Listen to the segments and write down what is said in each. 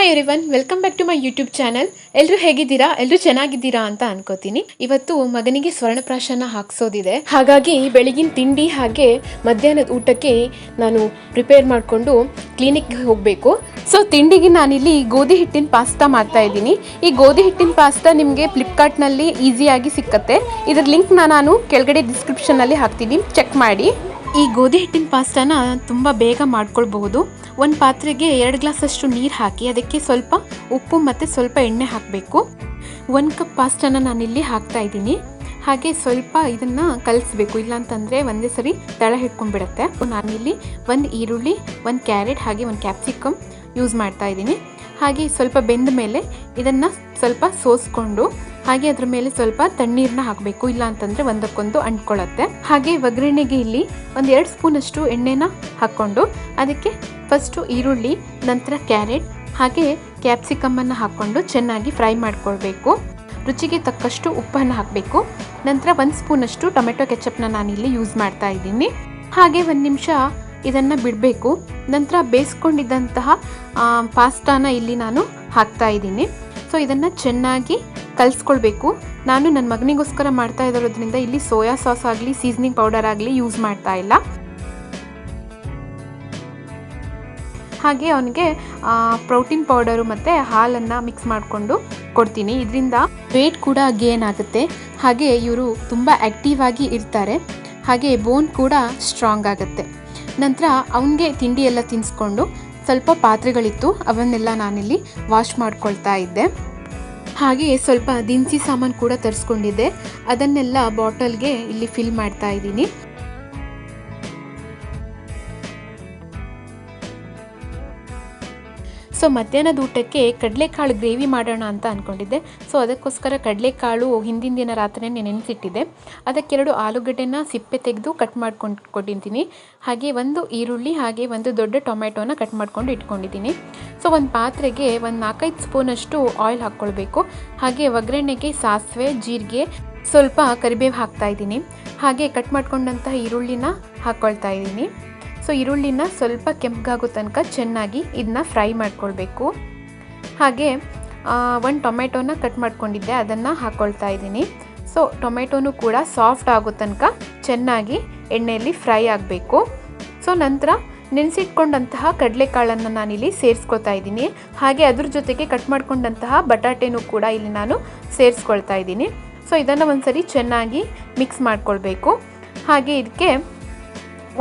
Hi everyone, welcome back to my YouTube channel. ಎಲ್ಲರೂ ಹೇಗಿದ್ದೀರಾ? ಎಲ್ಲರೂ ಚೆನ್ನಾಗಿದ್ದೀರಾ ಅಂತ ಅನ್ಕೋತೀನಿ. ಇವತ್ತು ಮಗನಿಗೆ ಸ್ವರ್ಣಪ್ರಾಶನ ಹಾಕ್ಸೋದಿದೆ, ಹಾಗಾಗಿ ಬೆಳಗಿನ ತಿಂಡಿ ಹಾಗೆ ಮಧ್ಯಾಹ್ನದ ಊಟಕ್ಕೆ ನಾನು ಪ್ರಿಪೇರ್ ಮಾಡಿಕೊಂಡು ಕ್ಲಿನಿಕ್ಗೆ ಹೋಗಬೇಕು. ಸೊ ತಿಂಡಿಗೆ ನಾನಿಲ್ಲಿ ಗೋಧಿ ಹಿಟ್ಟಿನ ಪಾಸ್ತಾ ಮಾಡ್ತಾ ಇದ್ದೀನಿ. ಈ ಗೋಧಿ ಹಿಟ್ಟಿನ ಪಾಸ್ತಾ ನಿಮಗೆ ಫ್ಲಿಪ್ಕಾರ್ಟ್ನಲ್ಲಿ ಈಸಿಯಾಗಿ ಸಿಕ್ಕತ್ತೆ. ಇದರ ಲಿಂಕ್ ನಾನು ಕೆಳಗಡೆ ಡಿಸ್ಕ್ರಿಪ್ಷನಲ್ಲಿ ಹಾಕ್ತೀನಿ, ಚೆಕ್ ಮಾಡಿ. ಈ ಗೋಧಿ ಹಿಟ್ಟಿನ ಪಾಸ್ತಾನ ತುಂಬ ಬೇಗ ಮಾಡ್ಕೊಳ್ಬಹುದು. ಒಂದು ಪಾತ್ರೆಗೆ 2 ಗ್ಲಾಸಷ್ಟು ನೀರು ಹಾಕಿ ಅದಕ್ಕೆ ಸ್ವಲ್ಪ ಉಪ್ಪು ಮತ್ತು ಸ್ವಲ್ಪ ಎಣ್ಣೆ ಹಾಕಬೇಕು. 1 ಕಪ್ ಪಾಸ್ತಾನ ನಾನಿಲ್ಲಿ ಹಾಕ್ತಾ ಇದ್ದೀನಿ. ಹಾಗೆ ಸ್ವಲ್ಪ ಇದನ್ನು ಕಲಿಸ್ಬೇಕು, ಇಲ್ಲಾಂತಂದರೆ ಒಂದೇ ಸರಿ ತಳ ಹಿಡ್ಕೊಂಡ್ಬಿಡುತ್ತೆ. ನಾನಿಲ್ಲಿ 1 ಈರುಳ್ಳಿ, 1 ಕ್ಯಾರೆಟ್ ಹಾಗೆ 1 ಕ್ಯಾಪ್ಸಿಕಮ್ ಯೂಸ್ ಮಾಡ್ತಾ ಇದ್ದೀನಿ. ಹಾಗೆ ಸ್ವಲ್ಪ ಬೆಂದ ಮೇಲೆ ಇದನ್ನು ಸ್ವಲ್ಪ ಸೋಸ್ಕೊಂಡು ಹಾಗೆ ಅದ್ರ ಮೇಲೆ ಸ್ವಲ್ಪ ತಣ್ಣೀರನ್ನ ಹಾಕಬೇಕು, ಇಲ್ಲ ಅಂತಂದರೆ ಒಂದಕ್ಕೊಂದು ಅಂಟ್ಕೊಳ್ಳುತ್ತೆ. ಹಾಗೆ ಒಗ್ಗರಣೆಗೆ ಇಲ್ಲಿ 1-2 ಸ್ಪೂನಷ್ಟು ಎಣ್ಣೆನ ಹಾಕ್ಕೊಂಡು ಅದಕ್ಕೆ ಫಸ್ಟು ಈರುಳ್ಳಿ, ನಂತರ ಕ್ಯಾರೆಟ್ ಹಾಗೆ ಕ್ಯಾಪ್ಸಿಕಮ್ಮನ್ನು ಹಾಕ್ಕೊಂಡು ಚೆನ್ನಾಗಿ ಫ್ರೈ ಮಾಡ್ಕೊಳ್ಬೇಕು. ರುಚಿಗೆ ತಕ್ಕಷ್ಟು ಉಪ್ಪನ್ನು ಹಾಕಬೇಕು. ನಂತರ 1 ಸ್ಪೂನಷ್ಟು ಟೊಮೆಟೊ ಕೆಚಪ್ನ ನಾನಿಲ್ಲಿ ಯೂಸ್ ಮಾಡ್ತಾ ಇದ್ದೀನಿ. ಹಾಗೆ 1 ನಿಮಿಷ ಇದನ್ನು ಬಿಡಬೇಕು. ನಂತರ ಬೇಯಿಸ್ಕೊಂಡಿದ್ದಂತಹ ಪಾಸ್ತಾನ ಇಲ್ಲಿ ನಾನು ಹಾಕ್ತಾ ಇದ್ದೀನಿ. ಸೊ ಇದನ್ನು ಚೆನ್ನಾಗಿ ಕಲಿಸ್ಕೊಳ್ಬೇಕು. ನಾನು ನನ್ನ ಮಗನಿಗೋಸ್ಕರ ಮಾಡ್ತಾ ಇರೋದ್ರಿಂದ ಇಲ್ಲಿ ಸೋಯಾ ಸಾಸ್ ಆಗಲಿ ಸೀಸನಿಂಗ್ ಪೌಡರ್ ಆಗಲಿ ಯೂಸ್ ಮಾಡ್ತಾ ಇಲ್ಲ. ಹಾಗೆ ಅವನಿಗೆ ಪ್ರೋಟೀನ್ ಪೌಡರು ಮತ್ತು ಹಾಲನ್ನು ಮಿಕ್ಸ್ ಮಾಡಿಕೊಂಡು ಕೊಡ್ತೀನಿ. ಇದರಿಂದ ವೇಟ್ ಕೂಡ ಗೇನ್ ಆಗುತ್ತೆ. ಹಾಗೆ ಇವರು ತುಂಬ ಆ್ಯಕ್ಟಿವ್ ಆಗಿ ಇರ್ತಾರೆ. ಹಾಗೆ ಬೋನ್ ಕೂಡ ಸ್ಟ್ರಾಂಗ್ ಆಗುತ್ತೆ. ನಂತರ ಅವನಿಗೆ ತಿಂಡಿ ಎಲ್ಲ ತಿನ್ನಿಸ್ಕೊಂಡು ಸ್ವಲ್ಪ ಪಾತ್ರೆಗಳಿತ್ತು, ಅವನ್ನೆಲ್ಲ ನಾನಿಲ್ಲಿ ವಾಶ್ ಮಾಡ್ಕೊಳ್ತಾ ಇದ್ದೆ. ಹಾಗೆ ಸ್ವಲ್ಪ ದಿನಸಿ ಸಾಮಾನು ಕೂಡ ತರಿಸ್ಕೊಂಡಿದ್ದೆ, ಅದನ್ನೆಲ್ಲ ಬಾಟಲ್ಗೆ ಇಲ್ಲಿ ಫಿಲ್ ಮಾಡ್ತಾ ಇದ್ದೀನಿ. ಸೊ ಮಧ್ಯಾಹ್ನದ ಊಟಕ್ಕೆ ಕಡಲೆಕಾಳು ಗ್ರೇವಿ ಮಾಡೋಣ ಅಂತ ಅಂದ್ಕೊಂಡಿದ್ದೆ. ಸೊ ಅದಕ್ಕೋಸ್ಕರ ಕಡಲೆಕಾಳು ಹಿಂದಿನ ದಿನ ರಾತ್ರಿನೇ ನೆನೆಸಿಟ್ಟಿದ್ದೆ. ಅದಕ್ಕೆ 2 ಆಲೂಗಡ್ಡೆನ ಸಿಪ್ಪೆ ತೆಗೆದು ಕಟ್ ಮಾಡ್ಕೊಂಡಿದ್ದೀನಿ. ಹಾಗೆ 1 ಈರುಳ್ಳಿ ಹಾಗೆ 1 ದೊಡ್ಡ ಟೊಮೆಟೊನ ಕಟ್ ಮಾಡ್ಕೊಂಡು ಇಟ್ಕೊಂಡಿದ್ದೀನಿ. ಸೊ ಒಂದು ಪಾತ್ರೆಗೆ 4-5 ಸ್ಪೂನಷ್ಟು ಆಯಿಲ್ ಹಾಕ್ಕೊಳ್ಬೇಕು. ಹಾಗೆ ಒಗ್ಗರಣೆಗೆ ಸಾಸಿವೆ, ಜೀರಿಗೆ, ಸ್ವಲ್ಪ ಕರಿಬೇವು ಹಾಕ್ತಾ ಇದ್ದೀನಿ. ಹಾಗೆ ಕಟ್ ಮಾಡ್ಕೊಂಡಂತಹ ಈರುಳ್ಳಿನ ಹಾಕ್ಕೊಳ್ತಾ ಇದ್ದೀನಿ. ಸೊ ಈರುಳ್ಳಿನ ಸ್ವಲ್ಪ ಕೆಂಪಗಾಗೋ ತನಕ ಚೆನ್ನಾಗಿ ಇದನ್ನ ಫ್ರೈ ಮಾಡ್ಕೊಳ್ಬೇಕು. ಹಾಗೆ 1 ಟೊಮೆಟೊನ ಕಟ್ ಮಾಡ್ಕೊಂಡಿದ್ದೆ, ಅದನ್ನು ಹಾಕ್ಕೊಳ್ತಾ ಇದ್ದೀನಿ. ಸೊ ಟೊಮೆಟೊನೂ ಕೂಡ ಸಾಫ್ಟ್ ಆಗೋ ತನಕ ಚೆನ್ನಾಗಿ ಎಣ್ಣೆಯಲ್ಲಿ ಫ್ರೈ ಆಗಬೇಕು. ಸೊ ನಂತರ ನೆನೆಸಿಟ್ಕೊಂಡಂತಹ ಕಡಲೆಕಾಳನ್ನು ನಾನಿಲ್ಲಿ ಸೇರಿಸ್ಕೊತಾ ಇದ್ದೀನಿ. ಹಾಗೆ ಅದ್ರ ಜೊತೆಗೆ ಕಟ್ ಮಾಡ್ಕೊಂಡಂತಹ ಬಟಾಟೆನೂ ಕೂಡ ಇಲ್ಲಿ ನಾನು ಸೇರಿಸ್ಕೊಳ್ತಾ ಇದ್ದೀನಿ. ಸೊ ಇದನ್ನು ಒಂದ್ಸರಿ ಚೆನ್ನಾಗಿ ಮಿಕ್ಸ್ ಮಾಡ್ಕೊಳ್ಬೇಕು. ಹಾಗೆ ಇದಕ್ಕೆ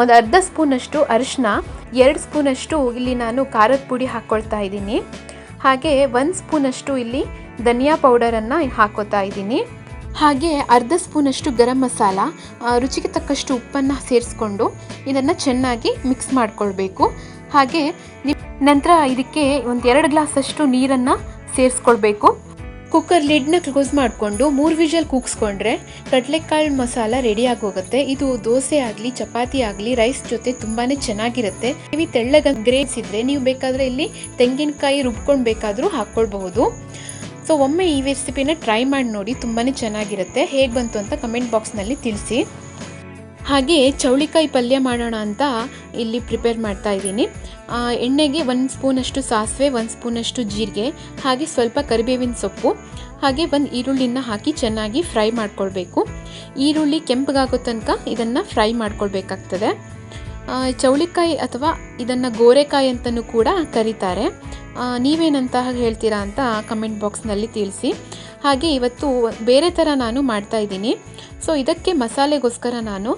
1/2 ಸ್ಪೂನಷ್ಟು ಅರಿಶಿನ, 2 ಸ್ಪೂನಷ್ಟು ಇಲ್ಲಿ ನಾನು ಖಾರದ ಪುಡಿ ಹಾಕ್ಕೊಳ್ತಾ ಇದ್ದೀನಿ. ಹಾಗೆ 1 ಸ್ಪೂನಷ್ಟು ಇಲ್ಲಿ ಧನಿಯಾ ಪೌಡರನ್ನು ಹಾಕೋತಾ ಇದ್ದೀನಿ. ಹಾಗೆ 1/2 ಸ್ಪೂನಷ್ಟು ಗರಂ ಮಸಾಲ, ರುಚಿಗೆ ತಕ್ಕಷ್ಟು ಉಪ್ಪನ್ನು ಸೇರಿಸ್ಕೊಂಡು ಇದನ್ನು ಚೆನ್ನಾಗಿ ಮಿಕ್ಸ್ ಮಾಡ್ಕೊಳ್ಬೇಕು. ಹಾಗೆ ನಂತರ ಇದಕ್ಕೆ 1-2 ಗ್ಲಾಸಷ್ಟು ನೀರನ್ನು ಸೇರಿಸ್ಕೊಳ್ಬೇಕು. ಕುಕ್ಕರ್ ಲಿಡ್ನ ಕ್ಲೋಸ್ ಮಾಡಿಕೊಂಡು 3 ವಿಷಲ್ ಕೂಗಿಸ್ಕೊಂಡ್ರೆ ಕಡಲೆಕಾಳು ಮಸಾಲ ರೆಡಿಯಾಗಿ ಹೋಗುತ್ತೆ. ಇದು ದೋಸೆ ಆಗಲಿ ಚಪಾತಿ ಆಗಲಿ ರೈಸ್ ಜೊತೆ ತುಂಬಾ ಚೆನ್ನಾಗಿರುತ್ತೆ. ನೀವು ತೆಳ್ಳಗೆ ಗ್ರೇವ್ಸ್ ಇದ್ದರೆ ನೀವು ಬೇಕಾದರೆ ಇಲ್ಲಿ ತೆಂಗಿನಕಾಯಿ ರುಬ್ಕೊಂಡು ಬೇಕಾದರೂ ಹಾಕ್ಕೊಳ್ಬಹುದು. ಸೊ ಒಮ್ಮೆ ಈ ರೆಸಿಪಿನ ಟ್ರೈ ಮಾಡಿ ನೋಡಿ, ತುಂಬಾ ಚೆನ್ನಾಗಿರುತ್ತೆ. ಹೇಗೆ ಬಂತು ಅಂತ ಕಮೆಂಟ್ ಬಾಕ್ಸ್ನಲ್ಲಿ ತಿಳಿಸಿ. ಹಾಗೆ ಚೌಳಿಕಾಯಿ ಪಲ್ಯ ಮಾಡೋಣ ಅಂತ ಇಲ್ಲಿ ಪ್ರಿಪೇರ್ ಮಾಡ್ತಾ ಇದ್ದೀನಿ. ಎಣ್ಣೆಗೆ 1 ಸ್ಪೂನಷ್ಟು ಸಾಸಿವೆ, 1 ಸ್ಪೂನಷ್ಟು ಜೀರಿಗೆ ಹಾಗೆ ಸ್ವಲ್ಪ ಕರಿಬೇವಿನ ಸೊಪ್ಪು ಹಾಗೆ 1 ಈರುಳ್ಳಿನ ಹಾಕಿ ಚೆನ್ನಾಗಿ ಫ್ರೈ ಮಾಡ್ಕೊಳ್ಬೇಕು. ಈರುಳ್ಳಿ ಕೆಂಪಗಾಗೋ ತನಕ ಇದನ್ನು ಫ್ರೈ ಮಾಡ್ಕೊಳ್ಬೇಕಾಗ್ತದೆ. ಚೌಳಿಕಾಯಿ ಅಥವಾ ಇದನ್ನು ಗೋರೆಕಾಯಿ ಅಂತಲೂ ಕೂಡ ಕರೀತಾರೆ. ನೀವೇನಂತ ಹೇಳ್ತೀರಾ ಅಂತ ಕಮೆಂಟ್ ಬಾಕ್ಸ್ನಲ್ಲಿ ತಿಳಿಸಿ. ಹಾಗೆ ಇವತ್ತು ಬೇರೆ ಥರ ನಾನು ಮಾಡ್ತಾ ಇದ್ದೀನಿ. ಸೊ ಇದಕ್ಕೆ ಮಸಾಲೆಗೋಸ್ಕರ ನಾನು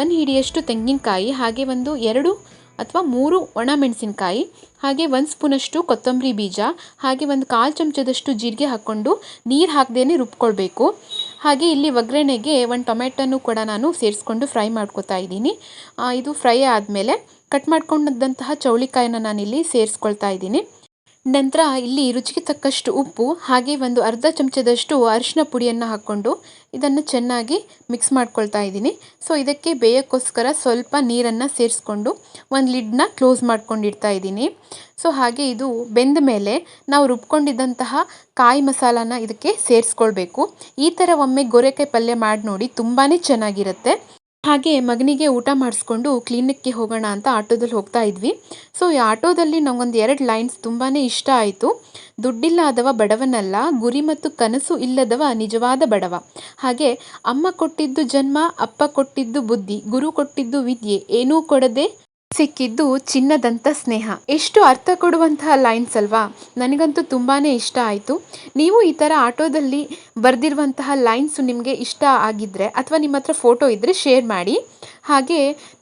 1 ಹಿಡಿಯಷ್ಟು ತೆಂಗಿನಕಾಯಿ ಹಾಗೆ 2 ಅಥವಾ 3 ಒಣಮೆಣಸಿನಕಾಯಿ ಹಾಗೆ 1 ಸ್ಪೂನಷ್ಟು ಕೊತ್ತಂಬರಿ ಬೀಜ ಹಾಗೆ 1/4 ಚಮಚದಷ್ಟು ಜೀರಿಗೆ ಹಾಕ್ಕೊಂಡು ನೀರು ಹಾಕದೇನೆ ರುಬ್ಕೊಳ್ಬೇಕು. ಹಾಗೆ ಇಲ್ಲಿ ಒಗ್ಗರಣೆಗೆ 1 ಟೊಮೆಟೊನೂ ಕೂಡ ನಾನು ಸೇರಿಸ್ಕೊಂಡು ಫ್ರೈ ಮಾಡ್ಕೊತಾ ಇದ್ದೀನಿ. ಇದು ಫ್ರೈ ಆದಮೇಲೆ ಕಟ್ ಮಾಡ್ಕೊಂಡಂತಹ ಚೌಳಿಕಾಯಿನ ನಾನಿಲ್ಲಿ ಸೇರಿಸ್ಕೊಳ್ತಾ ಇದ್ದೀನಿ. ನಂತರ ಇಲ್ಲಿ ರುಚಿಗೆ ತಕ್ಕಷ್ಟು ಉಪ್ಪು ಹಾಗೆ 1/2 ಚಮಚದಷ್ಟು ಅರಿಶಿನ ಪುಡಿಯನ್ನು ಹಾಕ್ಕೊಂಡು ಇದನ್ನು ಚೆನ್ನಾಗಿ ಮಿಕ್ಸ್ ಮಾಡ್ಕೊಳ್ತಾ ಇದ್ದೀನಿ. ಸೊ ಇದಕ್ಕೆ ಬೇಯಕ್ಕೋಸ್ಕರ ಸ್ವಲ್ಪ ನೀರನ್ನು ಸೇರಿಸ್ಕೊಂಡು ಒಂದು ಲಿಡ್ನ ಕ್ಲೋಸ್ ಮಾಡ್ಕೊಂಡಿಡ್ತಾ ಇದ್ದೀನಿ. ಸೊ ಹಾಗೆ ಇದು ಬೆಂದ ಮೇಲೆ ನಾವು ರುಬ್ಕೊಂಡಿದ್ದಂತಹ ಕಾಯಿ ಮಸಾಲಾನ ಇದಕ್ಕೆ ಸೇರಿಸ್ಕೊಳ್ಬೇಕು. ಈ ಥರ ಒಮ್ಮೆ ಗೋರೆಕಾಯಿ ಪಲ್ಯ ಮಾಡಿ ನೋಡಿ, ತುಂಬಾ ಚೆನ್ನಾಗಿರುತ್ತೆ. ಹಾಗೆ ಮಗನಿಗೆ ಊಟ ಮಾಡಿಸ್ಕೊಂಡು ಕ್ಲಿನಿಕ್ಗೆ ಹೋಗೋಣ ಅಂತ ಆಟೋದಲ್ಲಿ ಹೋಗ್ತಾ ಇದ್ವಿ. ಸೊ ಈ ಆಟೋದಲ್ಲಿ ನಮಗೊಂದು 2 ಲೈನ್ಸ್ ತುಂಬಾ ಇಷ್ಟ ಆಯಿತು. ದುಡ್ಡಿಲ್ಲದವ ಬಡವನಲ್ಲ, ಗುರಿ ಮತ್ತು ಕನಸು ಇಲ್ಲದವ ನಿಜವಾದ ಬಡವ. ಹಾಗೆ ಅಮ್ಮ ಕೊಟ್ಟಿದ್ದು ಜನ್ಮ, ಅಪ್ಪ ಕೊಟ್ಟಿದ್ದು ಬುದ್ಧಿ, ಗುರು ಕೊಟ್ಟಿದ್ದು ವಿದ್ಯೆ, ಏನೂ ಕೊಡದೆ ಸಿಕ್ಕಿದ್ದು ಚಿನ್ನದಂಥ ಸ್ನೇಹ. ಎಷ್ಟು ಅರ್ಥ ಕೊಡುವಂತಹ ಲೈನ್ಸ್ ಅಲ್ವಾ. ನನಗಂತೂ ತುಂಬಾ ಇಷ್ಟ ಆಯಿತು. ನೀವು ಈ ಥರ ಆಟೋದಲ್ಲಿ ಬರೆದಿರುವಂತಹ ಲೈನ್ಸು ನಿಮಗೆ ಇಷ್ಟ ಆಗಿದ್ದರೆ ಅಥವಾ ನಿಮ್ಮ ಹತ್ರ ಫೋಟೋ ಇದ್ದರೆ ಶೇರ್ ಮಾಡಿ. ಹಾಗೆ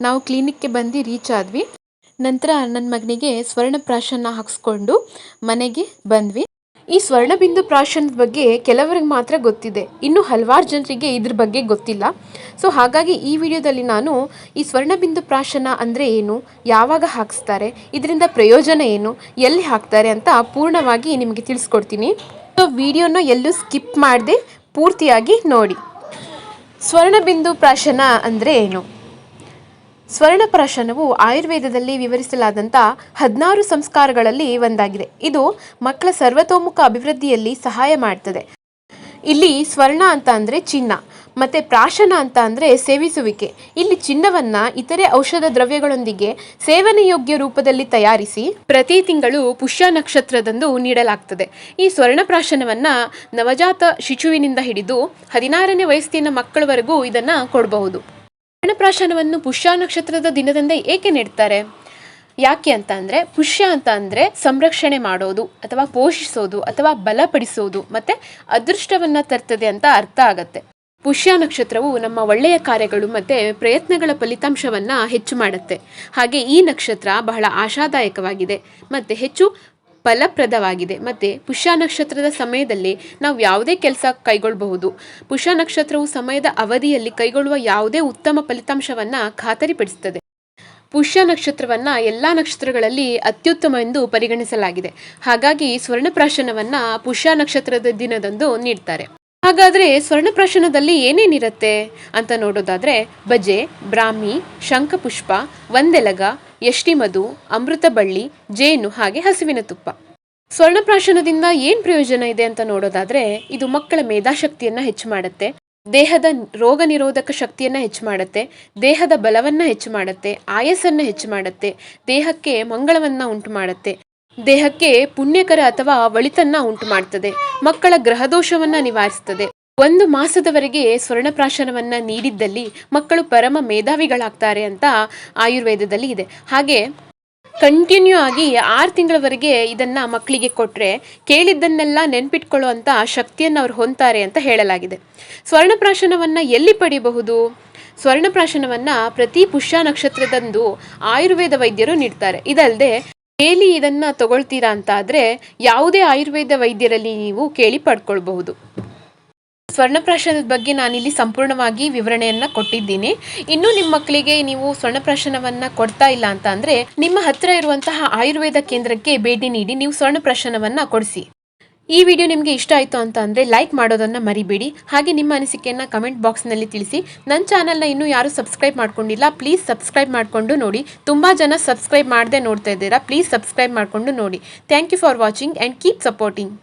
ನಾವು ಕ್ಲಿನಿಕ್ಗೆ ಬಂದು ರೀಚ್ ಆದ್ವಿ. ನಂತರ ನನ್ನ ಮಗನಿಗೆ ಸ್ವರ್ಣಪ್ರಾಶನ ಹಾಕಿಸ್ಕೊಂಡು ಮನೆಗೆ ಬಂದ್ವಿ. ಈ ಸ್ವರ್ಣಬಿಂದು ಪ್ರಾಶನದ ಬಗ್ಗೆ ಕೆಲವರಿಗೆ ಮಾತ್ರ ಗೊತ್ತಿದೆ, ಇನ್ನು ಹಲವಾರು ಜನರಿಗೆ ಇದ್ರ ಬಗ್ಗೆ ಗೊತ್ತಿಲ್ಲ. ಸೊ ಹಾಗಾಗಿ ಈ ವಿಡಿಯೋದಲ್ಲಿ ನಾನು ಈ ಸ್ವರ್ಣಬಿಂದು ಪ್ರಾಶನ ಅಂದರೆ ಏನು, ಯಾವಾಗ ಹಾಕಿಸ್ತಾರೆ, ಇದರಿಂದ ಪ್ರಯೋಜನ ಏನು, ಎಲ್ಲಿ ಹಾಕ್ತಾರೆ ಅಂತ ಪೂರ್ಣವಾಗಿ ನಿಮಗೆ ತಿಳಿಸ್ಕೊಡ್ತೀನಿ. ಸೊ ವಿಡಿಯೋನ ಎಲ್ಲೂ ಸ್ಕಿಪ್ ಮಾಡದೆ ಪೂರ್ತಿಯಾಗಿ ನೋಡಿ. ಸ್ವರ್ಣಬಿಂದು ಪ್ರಾಶನ ಅಂದರೆ ಏನು? ಸ್ವರ್ಣಪ್ರಾಶನವು ಆಯುರ್ವೇದದಲ್ಲಿ ವಿವರಿಸಲಾದಂಥ 16 ಸಂಸ್ಕಾರಗಳಲ್ಲಿ ಒಂದಾಗಿದೆ. ಇದು ಮಕ್ಕಳ ಸರ್ವತೋಮುಖ ಅಭಿವೃದ್ಧಿಯಲ್ಲಿ ಸಹಾಯ ಮಾಡ್ತದೆ. ಇಲ್ಲಿ ಸ್ವರ್ಣ ಅಂತ ಅಂದರೆ ಚಿನ್ನ, ಮತ್ತು ಪ್ರಾಶನ ಅಂತ ಅಂದರೆ ಸೇವಿಸುವಿಕೆ. ಇಲ್ಲಿ ಚಿನ್ನವನ್ನು ಇತರೆ ಔಷಧ ದ್ರವ್ಯಗಳೊಂದಿಗೆ ಸೇವನೆಯೋಗ್ಯ ರೂಪದಲ್ಲಿ ತಯಾರಿಸಿ ಪ್ರತಿ ತಿಂಗಳು ಪುಷ್ಯ ನಕ್ಷತ್ರದಂದು ನೀಡಲಾಗ್ತದೆ. ಈ ಸ್ವರ್ಣಪ್ರಾಶನವನ್ನು ನವಜಾತ ಶಿಶುವಿನಿಂದ ಹಿಡಿದು 16ನೇ ವಯಸ್ಸಿನ ಮಕ್ಕಳವರೆಗೂ ಇದನ್ನು ಕೊಡಬಹುದು. ಸ್ವರ್ಣಪ್ರಾಶನವನ್ನು ಪುಷ್ಯ ನಕ್ಷತ್ರದ ದಿನದಂದೇ ಏಕೆ ನೀಡ್ತಾರೆ? ಯಾಕೆ ಅಂತ ಅಂದರೆ, ಪುಷ್ಯ ಅಂತ ಅಂದರೆ ಸಂರಕ್ಷಣೆ ಮಾಡೋದು ಅಥವಾ ಪೋಷಿಸೋದು ಅಥವಾ ಬಲಪಡಿಸೋದು ಮತ್ತು ಅದೃಷ್ಟವನ್ನು ತರ್ತದೆ ಅಂತ ಅರ್ಥ ಆಗತ್ತೆ. ಪುಷ್ಯ ನಕ್ಷತ್ರವು ನಮ್ಮ ಒಳ್ಳೆಯ ಕಾರ್ಯಗಳು ಮತ್ತು ಪ್ರಯತ್ನಗಳ ಫಲಿತಾಂಶವನ್ನು ಹೆಚ್ಚು ಮಾಡುತ್ತೆ. ಹಾಗೆ ಈ ನಕ್ಷತ್ರ ಬಹಳ ಆಶಾದಾಯಕವಾಗಿದೆ ಮತ್ತು ಹೆಚ್ಚು ಫಲಪ್ರದವಾಗಿದೆ. ಮತ್ತು ಪುಷ್ಯ ನಕ್ಷತ್ರದ ಸಮಯದಲ್ಲಿ ನಾವು ಯಾವುದೇ ಕೆಲಸ ಕೈಗೊಳ್ಳಬಹುದು. ಪುಷ್ಯ ನಕ್ಷತ್ರವು ಸಮಯದ ಅವಧಿಯಲ್ಲಿ ಕೈಗೊಳ್ಳುವ ಯಾವುದೇ ಉತ್ತಮ ಫಲಿತಾಂಶವನ್ನು ಖಾತರಿಪಡಿಸುತ್ತದೆ. ಪುಷ್ಯ ನಕ್ಷತ್ರವನ್ನು ಎಲ್ಲ ನಕ್ಷತ್ರಗಳಲ್ಲಿ ಅತ್ಯುತ್ತಮವೆಂದು ಪರಿಗಣಿಸಲಾಗಿದೆ. ಹಾಗಾಗಿ ಸ್ವರ್ಣಪ್ರಾಶನವನ್ನು ಪುಷ್ಯ ನಕ್ಷತ್ರದ ದಿನದಂದು ನೀಡ್ತಾರೆ. ಹಾಗಾದರೆ ಸ್ವರ್ಣಪ್ರಾಶನದಲ್ಲಿ ಏನೇನಿರುತ್ತೆ ಅಂತ ನೋಡೋದಾದರೆ, ಬಜೆ, ಬ್ರಾಹ್ಮಿ, ಶಂಖಪುಷ್ಪ, ಒಂದೆಲಗ, ಯಷ್ಟಿಮಧು, ಅಮೃತ ಬಳ್ಳಿ, ಜೇನು ಹಾಗೆ ಹಸುವಿನ ತುಪ್ಪ. ಸ್ವರ್ಣಪ್ರಾಶನದಿಂದ ಏನು ಪ್ರಯೋಜನ ಇದೆ ಅಂತ ನೋಡೋದಾದರೆ, ಇದು ಮಕ್ಕಳ ಮೇಧಾಶಕ್ತಿಯನ್ನು ಹೆಚ್ಚು ಮಾಡುತ್ತೆ, ದೇಹದ ರೋಗ ನಿರೋಧಕ ಶಕ್ತಿಯನ್ನು ಹೆಚ್ಚು ಮಾಡುತ್ತೆ, ದೇಹದ ಬಲವನ್ನು ಹೆಚ್ಚು ಮಾಡುತ್ತೆ, ಆಯಸ್ಸನ್ನು ಹೆಚ್ಚು ಮಾಡುತ್ತೆ, ದೇಹಕ್ಕೆ ಮಂಗಳವನ್ನು ಉಂಟು ಮಾಡುತ್ತೆ, ದೇಹಕ್ಕೆ ಪುಣ್ಯಕರ ಅಥವಾ ಒಳಿತನ್ನ ಉಂಟು ಮಾಡ್ತದೆ, ಮಕ್ಕಳ ಗ್ರಹದೋಷವನ್ನು ನಿವಾರಿಸ್ತದೆ. 1 ಮಾಸದವರೆಗೆ ಸ್ವರ್ಣಪ್ರಾಶನವನ್ನು ನೀಡಿದ್ದಲ್ಲಿ ಮಕ್ಕಳು ಪರಮ ಮೇಧಾವಿಗಳಾಗ್ತಾರೆ ಅಂತ ಆಯುರ್ವೇದದಲ್ಲಿ ಇದೆ. ಹಾಗೆ ಕಂಟಿನ್ಯೂ ಆಗಿ 6 ತಿಂಗಳವರೆಗೆ ಇದನ್ನು ಮಕ್ಕಳಿಗೆ ಕೊಟ್ಟರೆ ಕೇಳಿದ್ದನ್ನೆಲ್ಲ ನೆನ್ಪಿಟ್ಕೊಳ್ಳುವಂಥ ಶಕ್ತಿಯನ್ನು ಅವ್ರು ಹೊಂದ್ತಾರೆ ಅಂತ ಹೇಳಲಾಗಿದೆ. ಸ್ವರ್ಣಪ್ರಾಶನವನ್ನು ಎಲ್ಲಿ ಪಡೆಯಬಹುದು? ಸ್ವರ್ಣಪ್ರಾಶನವನ್ನು ಪ್ರತಿ ಪುಷ್ಯ ನಕ್ಷತ್ರದಂದು ಆಯುರ್ವೇದ ವೈದ್ಯರು ನೀಡ್ತಾರೆ. ಇದಲ್ಲದೆ ಡೈಲಿ ಇದನ್ನು ತಗೊಳ್ತೀರಾ ಅಂತ ಆದರೆ ಯಾವುದೇ ಆಯುರ್ವೇದ ವೈದ್ಯರಲ್ಲಿ ನೀವು ಕೇಳಿ ಪಡ್ಕೊಳ್ಬಹುದು. ಸ್ವರ್ಣಪ್ರಾಶನದ ಬಗ್ಗೆ ನಾನಿಲ್ಲಿ ಸಂಪೂರ್ಣವಾಗಿ ವಿವರಣೆಯನ್ನು ಕೊಟ್ಟಿದ್ದೀನಿ. ಇನ್ನೂ ನಿಮ್ಮ ಮಕ್ಕಳಿಗೆ ನೀವು ಸ್ವರ್ಣಪ್ರಾಶನವನ್ನು ಕೊಡ್ತಾ ಇಲ್ಲ ಅಂತ ಅಂದರೆ ನಿಮ್ಮ ಹತ್ತಿರ ಇರುವಂತಹ ಆಯುರ್ವೇದ ಕೇಂದ್ರಕ್ಕೆ ಭೇಟಿ ನೀಡಿ ನೀವು ಸ್ವರ್ಣಪ್ರಾಶನವನ್ನು ಕೊಡಿಸಿ. ಈ ವಿಡಿಯೋ ನಿಮಗೆ ಇಷ್ಟ ಆಯಿತು ಅಂತ ಅಂದರೆ ಲೈಕ್ ಮಾಡೋದನ್ನು ಮರಿಬೇಡಿ. ಹಾಗೆ ನಿಮ್ಮ ಅನಿಸಿಕೆಯನ್ನು ಕಮೆಂಟ್ ಬಾಕ್ಸ್ನಲ್ಲಿ ತಿಳಿಸಿ. ನನ್ನ ಚಾನಲ್ನ ಇನ್ನೂ ಯಾರೂ ಸಬ್ಸ್ಕ್ರೈಬ್ ಮಾಡ್ಕೊಂಡಿಲ್ಲ, ಪ್ಲೀಸ್ ಸಬ್ಸ್ಕ್ರೈಬ್ ಮಾಡಿಕೊಂಡು ನೋಡಿ. ತುಂಬ ಜನ ಸಬ್ಸ್ಕ್ರೈಬ್ ಮಾಡದೆ ನೋಡ್ತಾ ಇದ್ದೀರಾ, ಪ್ಲೀಸ್ ಸಬ್ಸ್ಕ್ರೈಬ್ ಮಾಡಿಕೊಂಡು ನೋಡಿ. Thank you for watching and keep supporting.